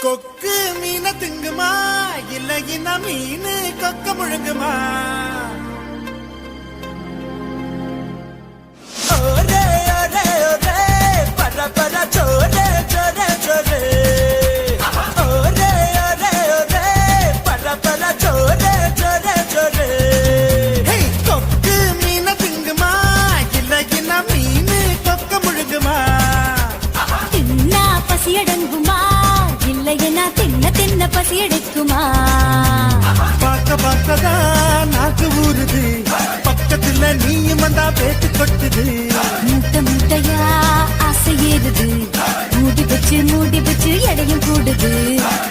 கொக்கு மீன திங்குமா இல்லைன்னா மீனு கொக்க முழுங்குமா? ஒரே ஒரே ஒரே பர பர சோரே சோரே சோரே ஒரே ஒரே ஒரே பர பர சோரே சோரே சோரே. கொக்கு மீன திங்குமா இல்லைன்னா மீனு கொக்க முழுங்குமா? தின்னா பசி அடங்குமா இல்லையா தின்ன தின்ன பசி எடுக்குமா? பார்க்க பார்க்கதான் நாக்கு ஊறுது, பக்கத்துல நீயும் வந்தா பேட்டு கொட்டுது. மூட்டை மூட்டையா ஆசை ஏறுது, மூடி வச்சு எடையும் கூடுது.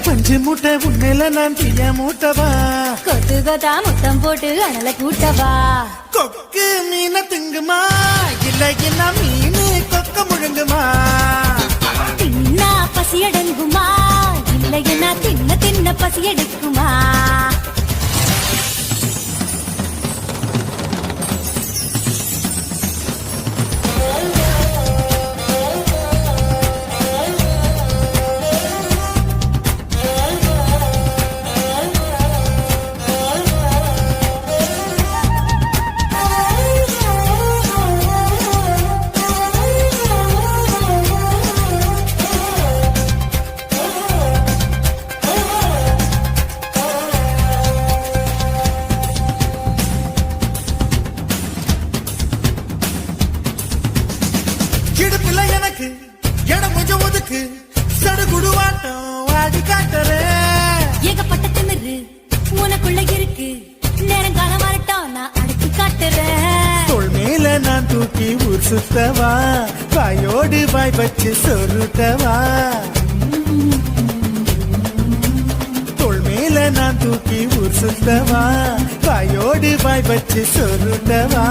கொஞ்சம் மூட்டை உண்மையில நான் தீய மூட்டவா, கொத்து கொத்தா முத்தம் போட்டு அனல கூட்டவா? கொக்கு மீன திங்குமா இல்லைன்னா மீனு கொக்க முழுங்குமா? தின்னா பசி அடங்குமா இல்லையா தின்ன தின்ன பசி எடுக்குமா? இடுப்புல எனக்கு இடம் கொஞ்சம் ஒதுக்கு, சடுகுடுவாட்டம் வாடி காட்டுறேன். ஏகப்பட்ட திமிரு உனக்குள்ள இருக்கு, நேரங்காலம் வரட்டும் நான் அடக்கி காட்டுறேன். தோள் மேல நான் தூக்கி ஊர் சுத்தவா, வாயோடு வாய் வச்சு சொருட்டவா. தோள் மேல நான் தூக்கி ஊர் சுத்தவா, வாயோடு வாய் வச்சு சொருட்டவா.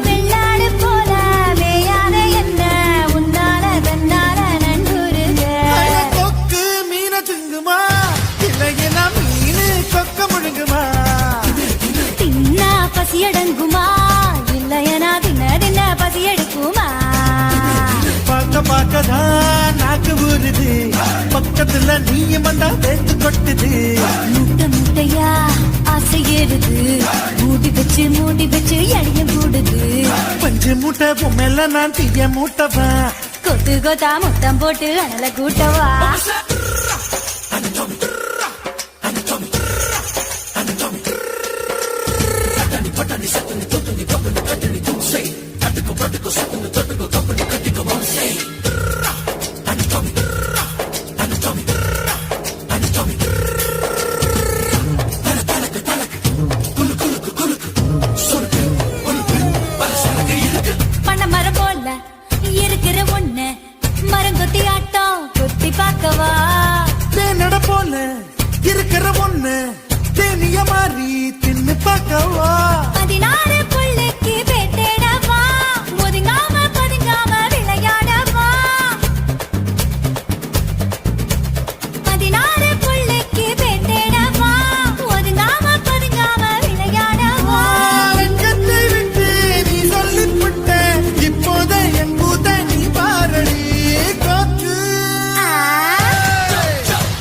வெள்ளாடு போல மேயாத என்ன உன்னால தன்னால நண்டூருங்க. கொக்கு மீன திங்குமா இல்லைன்னா மீனு கொக்க முழுங்குமா? தின்னா பசி அடங்குமா இல்லையா தின்ன தின்ன பசி எடுக்குமா? பார்க்க பார்க்கதான் நாக்கு ஊறுது, பக்கத்துல நீயும் வந்தா பேத்து கொட்டுது. மூட்டை மூட்டையா ஆசை ஏறுது, மூடி வச்சு எடையும் கூடுது. பஞ்சு மூட்டை பொம்மையில நான் தீய மூட்டவா, கொத்து கொத்தா முத்தம் போட்டு அனல கூட்டவா? பண்ண மரம் போல இருக்கிற ஒண்ணு மரங்கொத்தி ஆட்டம் கொத்தி பார்க்கவா? தேனட போல இருக்கிற ஒண்ணு தேனிய மாறி தின்னு பார்க்கவா? 16 புள்ளைக்கு பேட்டேடவா, ஒதுங்காம பதுங்காம விளையாடவா? 16 புள்ளைக்கு பேட்டேடவா, ஒதுங்காம பதுங்காம விளையாடவா? வெட்கத்தை விட்டு நீ சொல்லிவிட்ட, இப்போத என் கூத்த நீ பாரடி. கொக்கு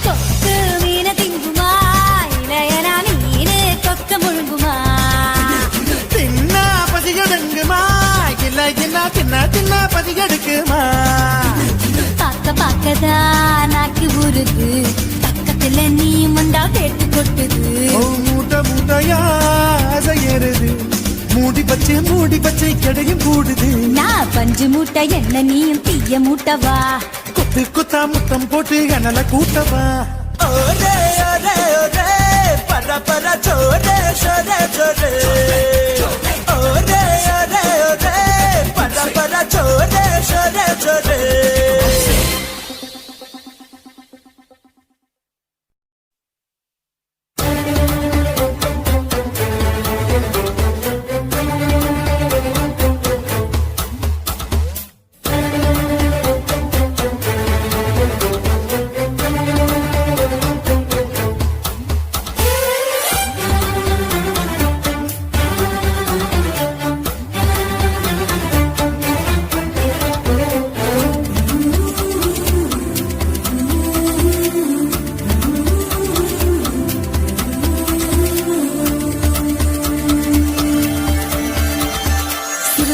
கொக்கு மீன திங்குமா இளையனா மீனு கொக்க முழுங்குமா? தின்னா பசிகடுங்குமா இல்லைன்னா தின்ன பசிகடுக்குமா? பார்க்க பார்க்கதான் நாக்கு ஊறுது, பக்கத்துல நீ மண்டா பேட்டு கொட்டுது. மூட்டை மூட்டையா ஆசை ஏறுது, மூடி பச்சை கிடையும் கூடுது. நான் பஞ்சு மூட்டை என்ன நீயும் தீய மூட்டவா? கொத்து கொத்தா முத்தம் போட்டு அனல கூட்டவா? ஒரே ஒரே ஒரே பர பர சோரே சோரே சோரே ஒரே ஒரே ஒரே பர பர சோரே சோரே சோரே.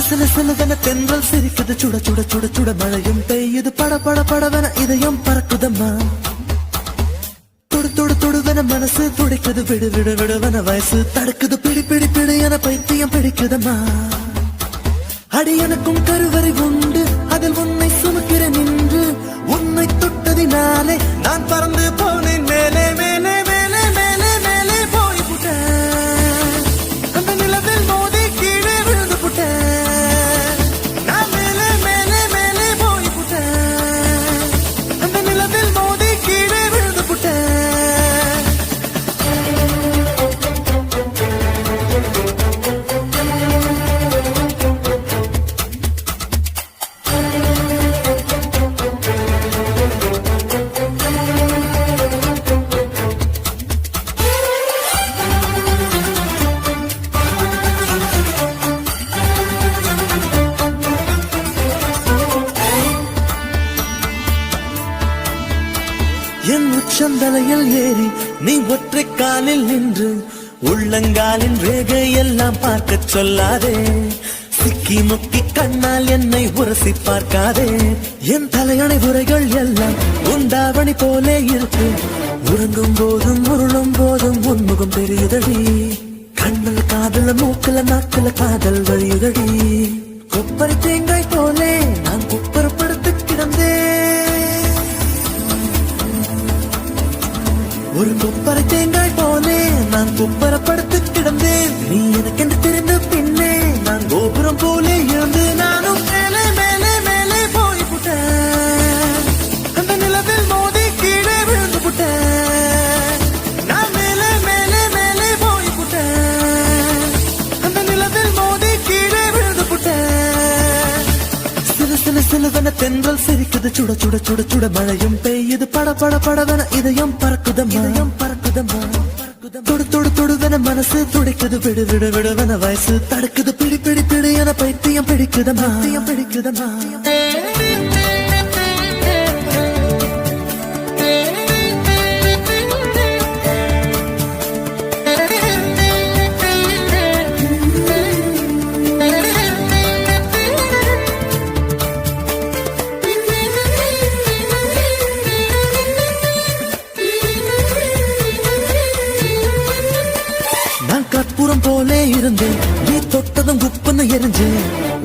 சில சிலுவென தென்றல் சிரிக்குது சுட சுட சுட சுட மழையும் பெய்யுது பட பட படவென இதயம் பறக்குதம்மா தொடு தொடு தொடுவென மனசு துடிக்குது விடு விடு விடுவென வயசு தடுக்குது பிடி பிடி பிடி என பைத்தியம் பிடிக்குதம்மா அடி எனக்கும் கருவறை உண்டு அதில் உன்னை சுமக்கிற நின்று உன்னை தொட்டதினாலே நான் பறந்து போனேன் மேலே மேலே மேலே மேலே மேலே போய் புட்டேன் அந்த நிலவில் மோதி கீழே விழுந்து புட்டேன் நான் மேலே மேலே மேலே போய் புட்டேன் அந்த நிலவில் மோதி கீழே விழுந்து புட்டேன் என் உச்சந்தலையில் ஏறி நீ ஒற்றை காலில் நின்று உள்ளங்காலின் ரேகை எல்லாம் பார்க்க சொல்லாதே சிக்கி முக்கி கண்ணால் என்னை உரசி பார்க்காதே என் தலையணை உரைகள் எல்லாம் உண்டாவணி போலே இருக்கு உறங்கும் போதும் உருளும் போதும் உன்முகம் தெரியுதடி கண்ணல் காதல மூக்கல நாக்கல காதல் வழியுதடி கொப்பரை தேங்காய் போலே நான் குப்பரப்படுத்து கிடந்தேன் ஒரு குப்பரை தேங்காய் போலே நான் குப்பரப்படுத்து கிடந்தேன் நீ எனக்கென்று தெரிந்த பின்னே நான் கோபுரம் போலே இருந்து நானும் மேலே மேலே மேலே போய் புட்டேன் அந்த நிலவில் மோதி கீழே விழுந்து புட்டேன் நான் மேலே மேலே மேலே போய் புட்டேன் அந்த நிலவில் மோதி கீழே விழுந்து புட்டேன் சில சில சிலுவென தென்றல் சிரிக்குது சுட சுட சுட சுட மழையும் பெய்யுது பட பட படவென இதயம் பறக்குதம்மா இதயம் பறக்குதம்மா தொடு தொடு தொடுவென மனசு துடிக்குது விடு விடு விடுவென வயசு தடுக்குது பிடி பிடி பிடி என பைத்தியம் பிடிக்குதம்மா பைத்தியம் பிடிக்குதம்மா நான் கற்பூரம் போலே இருந்தேன் நீ தொட்டதும் குப்புன்னு எரிஞ்சு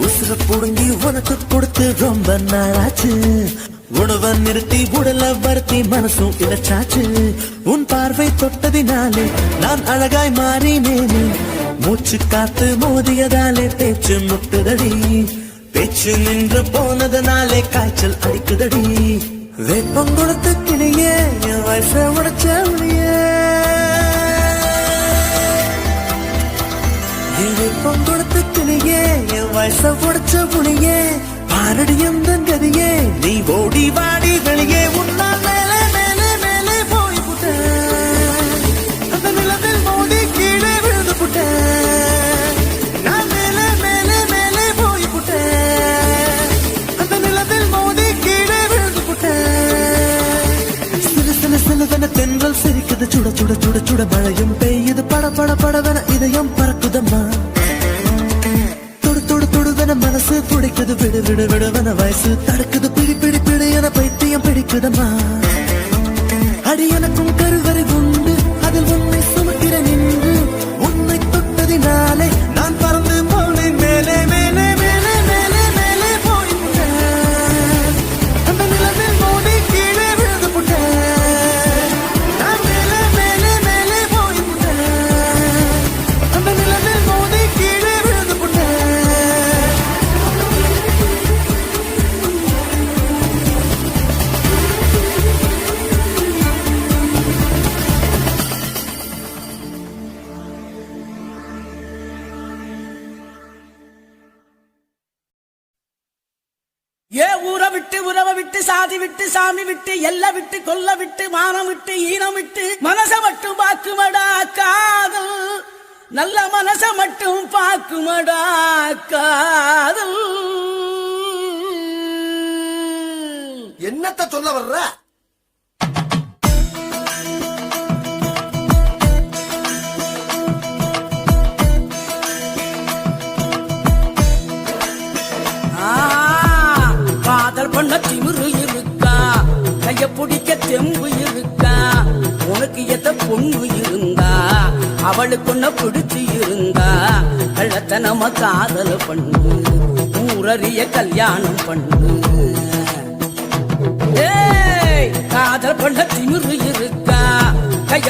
உசுர புடுங்கி உனக்கு கொடுத்து ரொம்ப நாளாச்சு உணவை நிறுத்தி உடல வருத்தி மனசும் இழைச்சாச்சு உன் பார்வை தொட்டதினாலே நான் அழகாய் மாறினேனே மூச்சு காத்து மோதியதாலே பேச்சு முட்டுதடி பேச்சு நின்று போனதனாலே காய்ச்சல் அடிக்குதடி வேப்பம் கொடுத்து கிளியே என் வயச உடைச்ச உளியே பொங்கொடுத்து கிளியே என் வயச உடைச்ச புளியே பாரடியும் தங்கதியே நீ ஓடி வாடி வெளியே உன்னால் மேலே மேலே மேலே போய் புட்டேன் அந்த நிலவில் மோதி கீழே விழுந்து புட்டேன் நான் மேலே மேலே மேலே போய் புட்டேன் அந்த நிலவில் மோதி கீழே விழுந்து புட்டேன் சில சில சிலுவென தென்றல் சிரிக்குது சுட சுட சுட சுட மழையும் பெய்யுது பட பட படவென இதயம் பறக்குதம்மா மனசு துடிக்குது விடு விடு விடுவன வயசு தடுக்குது பிடி பிடி பிடி என பைத்தியம் பிடிக்குதம்மா அடி எனக்கும் கருவறை உண்டு அதில் உன்னை சுமக்கிற நின்று உன்னை தொட்டதினாலே நான் பறந்து போனேன் மேலே மேலே மேலே மேலே மேலே போய் புட்டேன் அந்த நிலவில் மோதி கீழே விழுந்து புட்டேன் நான் மேலே மேலே மேலே போய் புட்டேன் அந்த நிலவில் மோதி கீழே விழுந்து புட்டேன் ஏ ஊரை விட்டு உறவை விட்டு சாதி விட்டு சாமி விட்டு எல்லை விட்டு கொல்ல விட்டு மானம் விட்டு ஈனம் விட்டு மனச மட்டும் பாக்குமடா காதல் நல்ல மனச மட்டும் பாக்குமடா காதல் என்னத்த சொல்ல வர்ற? பண்ண திமிரு இருக்கா, கைய பிடிக்க தெம்பு இருக்கா, உனக்கு எத்த பொண்ணு இருந்தா அவளுக்கு ஒன்ன பிடிச்சு இருந்தா கள்ளத்தனம காதல பண்ணு, ஊரறிய கல்யாணம் பண்ணு. ஏய், காதல் பண்ண திமிரு இருக்கா, கைய